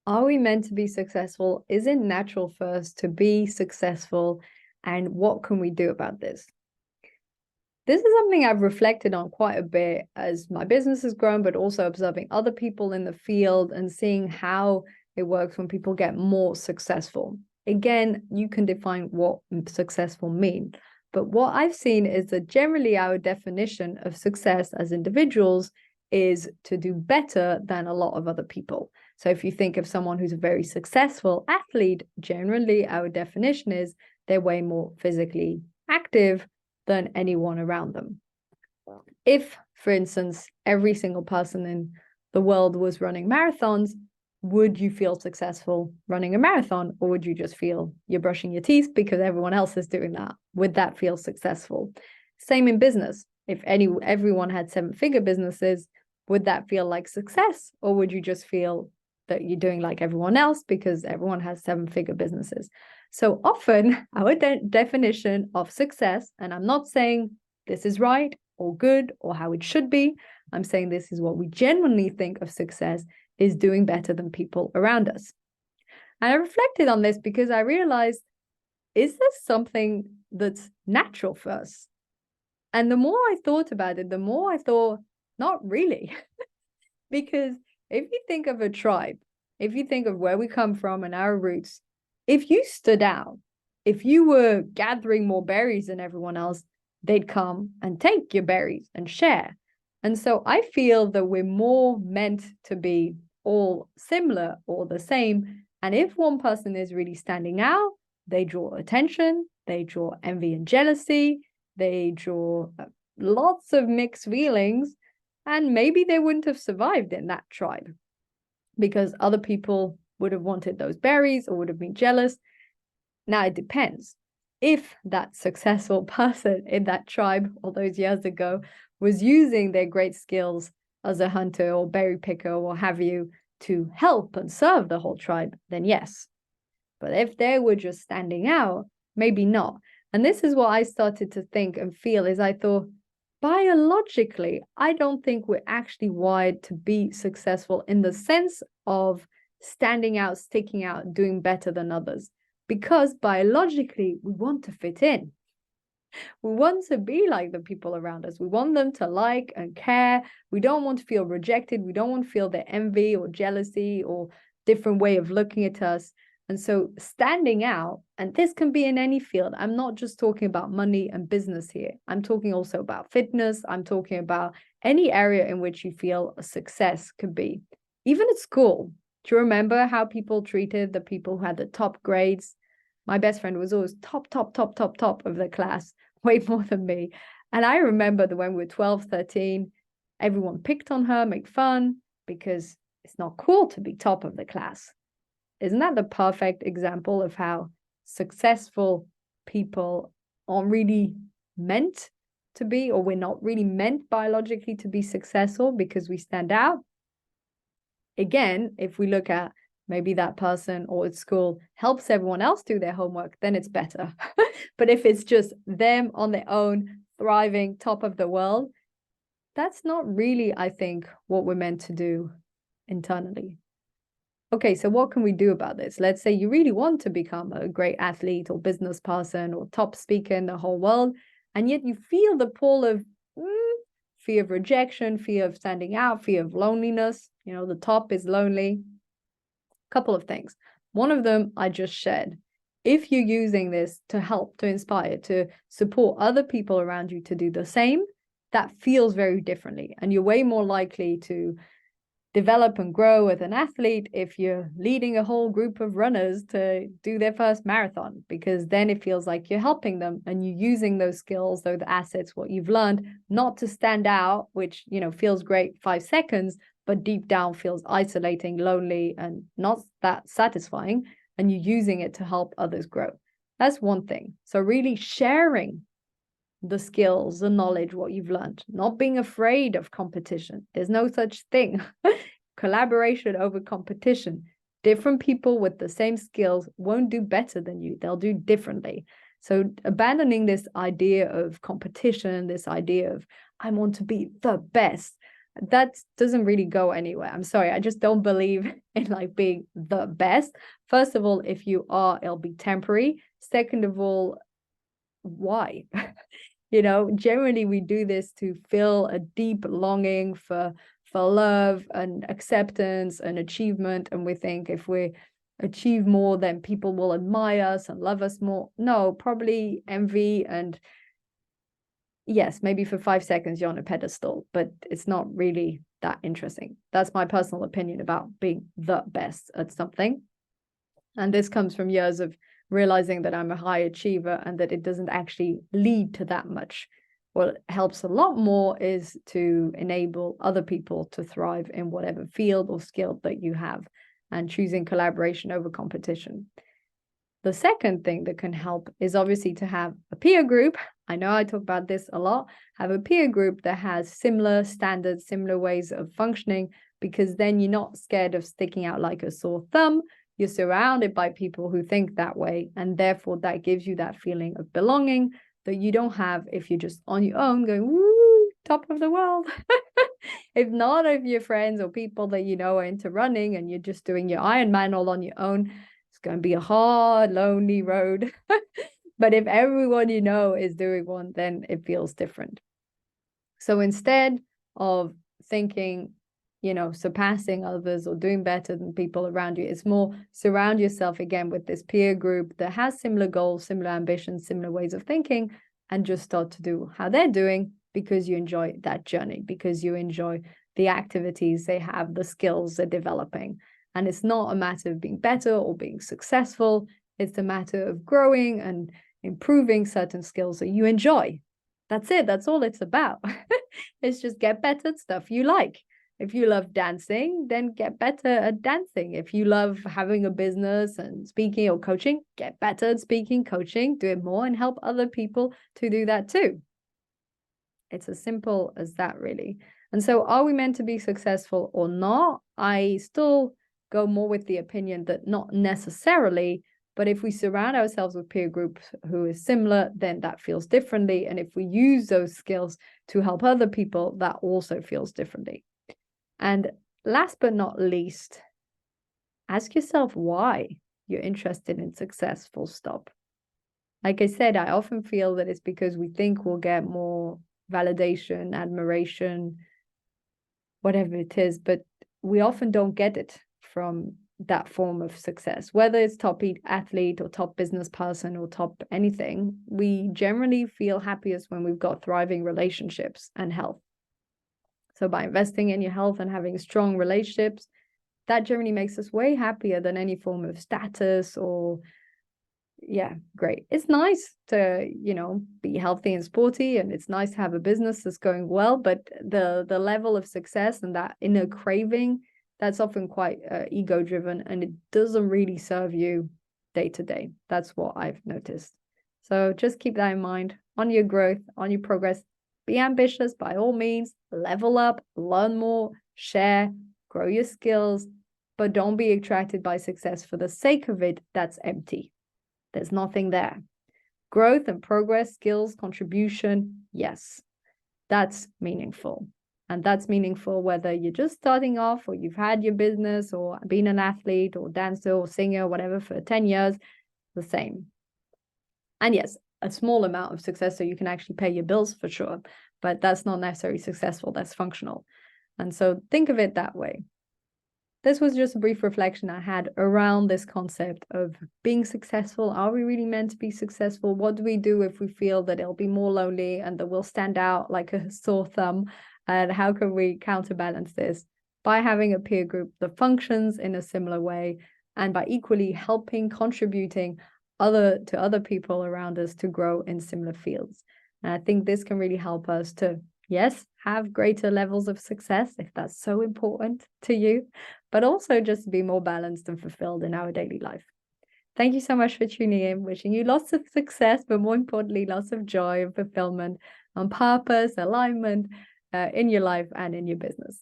Are we meant to be successful? Is it natural for us to be successful? And what can we do about this? This is something I've reflected on quite a bit as my business has grown, but also observing other people in the field and seeing how it works when people get more successful. Again, you can define what successful means. But what I've seen is that generally our definition of success as individuals is to do better than a lot of other people. So if you think of someone who's a very successful athlete, generally our definition is they're way more physically active than anyone around them. If, for instance, every single person in the world was running marathons, would you feel successful running a marathon, or would you just feel you're brushing your teeth because everyone else is doing that? Would that feel successful? Same in business. If everyone had seven-figure businesses, would that feel like success, or would you just feel that you're doing like everyone else because everyone has seven-figure businesses? So often our definition of success, and I'm not saying this is right or good or how it should be, I'm saying this is what we genuinely think of success, is doing better than people around us. And I reflected on this because I realized, is this something that's natural for us? And the more I thought about it, the more I thought, not really. Because if you think of a tribe, if you think of where we come from and our roots, if you stood out, if you were gathering more berries than everyone else, they'd come and take your berries and share. And so I feel that we're more meant to be all similar or the same. And if one person is really standing out, they draw attention, they draw envy and jealousy, they draw lots of mixed feelings, and maybe they wouldn't have survived in that tribe because other people would have wanted those berries or would have been jealous. Now, it depends. If that successful person in that tribe all those years ago was using their great skills as a hunter or berry picker or have you to help and serve the whole tribe, then yes. But if they were just standing out, maybe not. And this is what I started to think and feel is I thought, biologically, I don't think we're actually wired to be successful in the sense of standing out, sticking out, doing better than others. Because biologically, we want to fit in. We want to be like the people around us. We want them to like and care. We don't want to feel rejected. We don't want to feel their envy or jealousy or different way of looking at us. And so standing out, and this can be in any field. I'm not just talking about money and business here. I'm talking also about fitness. I'm talking about any area in which you feel a success could be. Even at school, do you remember how people treated the people who had the top grades? My best friend was always top of the class, way more than me. And I remember that when we were 12, 13, everyone picked on her, made fun, because it's not cool to be top of the class. Isn't that the perfect example of how successful people aren't really meant to be, or we're not really meant biologically to be successful because we stand out? Again, if we look at maybe that person or at school helps everyone else do their homework, then it's better. But if it's just them on their own, thriving, top of the world, that's not really, I think, what we're meant to do internally. Okay, so what can we do about this? Let's say you really want to become a great athlete or business person or top speaker in the whole world, and yet you feel the pull of fear of rejection, fear of standing out, fear of loneliness. You know, the top is lonely. Couple of things. One of them I just shared. If you're using this to help, to inspire, to support other people around you to do the same, that feels very differently. And you're way more likely to develop and grow as an athlete if you're leading a whole group of runners to do their first marathon, because then it feels like you're helping them and you're using those skills, those assets, what you've learned, not to stand out, which, you know, feels great 5 seconds, but deep down feels isolating, lonely, and not that satisfying. And you're using it to help others grow. That's one thing. So really sharing the skills, the knowledge, what you've learned, not being afraid of competition. There's no such thing. Collaboration over competition. Different people with the same skills won't do better than you. They'll do differently. So abandoning this idea of competition, this idea of I want to be the best, that doesn't really go anywhere. I'm sorry, I just don't believe in like being the best. First of all, if you are, it'll be temporary. Second of all, why? Generally we do this to feel a deep longing for love and acceptance and achievement, and we think if we achieve more, then people will admire us and love us more. No, probably envy, and yes, maybe for 5 seconds you're on a pedestal, but it's not really that interesting. That's my personal opinion about being the best at something. And this comes from years of realizing that I'm a high achiever and that it doesn't actually lead to that much. What helps a lot more is to enable other people to thrive in whatever field or skill that you have, and choosing collaboration over competition. The second thing that can help is obviously to have a peer group. I know I talk about this a lot. Have a peer group that has similar standards, similar ways of functioning, because then you're not scared of sticking out like a sore thumb. You're surrounded by people who think that way, and therefore that gives you that feeling of belonging that you don't have if you're just on your own going, woo, top of the world. If none of your friends or people that you know are into running and you're just doing your Ironman all on your own, it's going to be a hard, lonely road. But if everyone you know is doing one, then it feels different. So instead of thinking, surpassing others or doing better than people around you, it's more surround yourself again with this peer group that has similar goals, similar ambitions, similar ways of thinking, and just start to do how they're doing, because you enjoy that journey, because you enjoy the activities they have, the skills they're developing. And it's not a matter of being better or being successful. It's a matter of growing and improving certain skills that you enjoy. That's it. That's all it's about. It's just get better at stuff you like. If you love dancing, then get better at dancing. If you love having a business and speaking or coaching, get better at speaking, coaching, do it more, and help other people to do that too. It's as simple as that, really. And so are we meant to be successful or not? I still go more with the opinion that not necessarily, but if we surround ourselves with peer groups who is similar, then that feels differently. And if we use those skills to help other people, that also feels differently. And last but not least, ask yourself why you're interested in success, full stop. Like I said, I often feel that it's because we think we'll get more validation, admiration, whatever it is, but we often don't get it from that form of success. Whether it's top athlete or top business person or top anything, we generally feel happiest when we've got thriving relationships and health. So by investing in your health and having strong relationships, that generally makes us way happier than any form of status or, yeah, great. It's nice to, be healthy and sporty, and it's nice to have a business that's going well, but the level of success and that inner craving, that's often quite ego driven, and it doesn't really serve you day to day. That's what I've noticed. So just keep that in mind on your growth, on your progress. Be ambitious by all means, level up, learn more, share, grow your skills, but don't be attracted by success for the sake of it. That's empty. There's nothing there. Growth and progress, skills, contribution, yes, that's meaningful. And that's meaningful whether you're just starting off or you've had your business or been an athlete or dancer or singer or whatever for 10 years, the same. And yes, a small amount of success so you can actually pay your bills for sure, but that's not necessarily successful, that's functional. And so think of it that way. This was just a brief reflection I had around this concept of being successful. Are we really meant to be successful? What do we do if we feel that it'll be more lonely and that we'll stand out like a sore thumb? And how can we counterbalance this? By having a peer group that functions in a similar way, and by equally helping, contributing to other people around us to grow in similar fields. And I think this can really help us to, yes, have greater levels of success if that's so important to you, but also just be more balanced and fulfilled in our daily life. Thank you so much for tuning in. Wishing you lots of success, but more importantly, lots of joy and fulfillment on purpose, alignment in your life and in your business.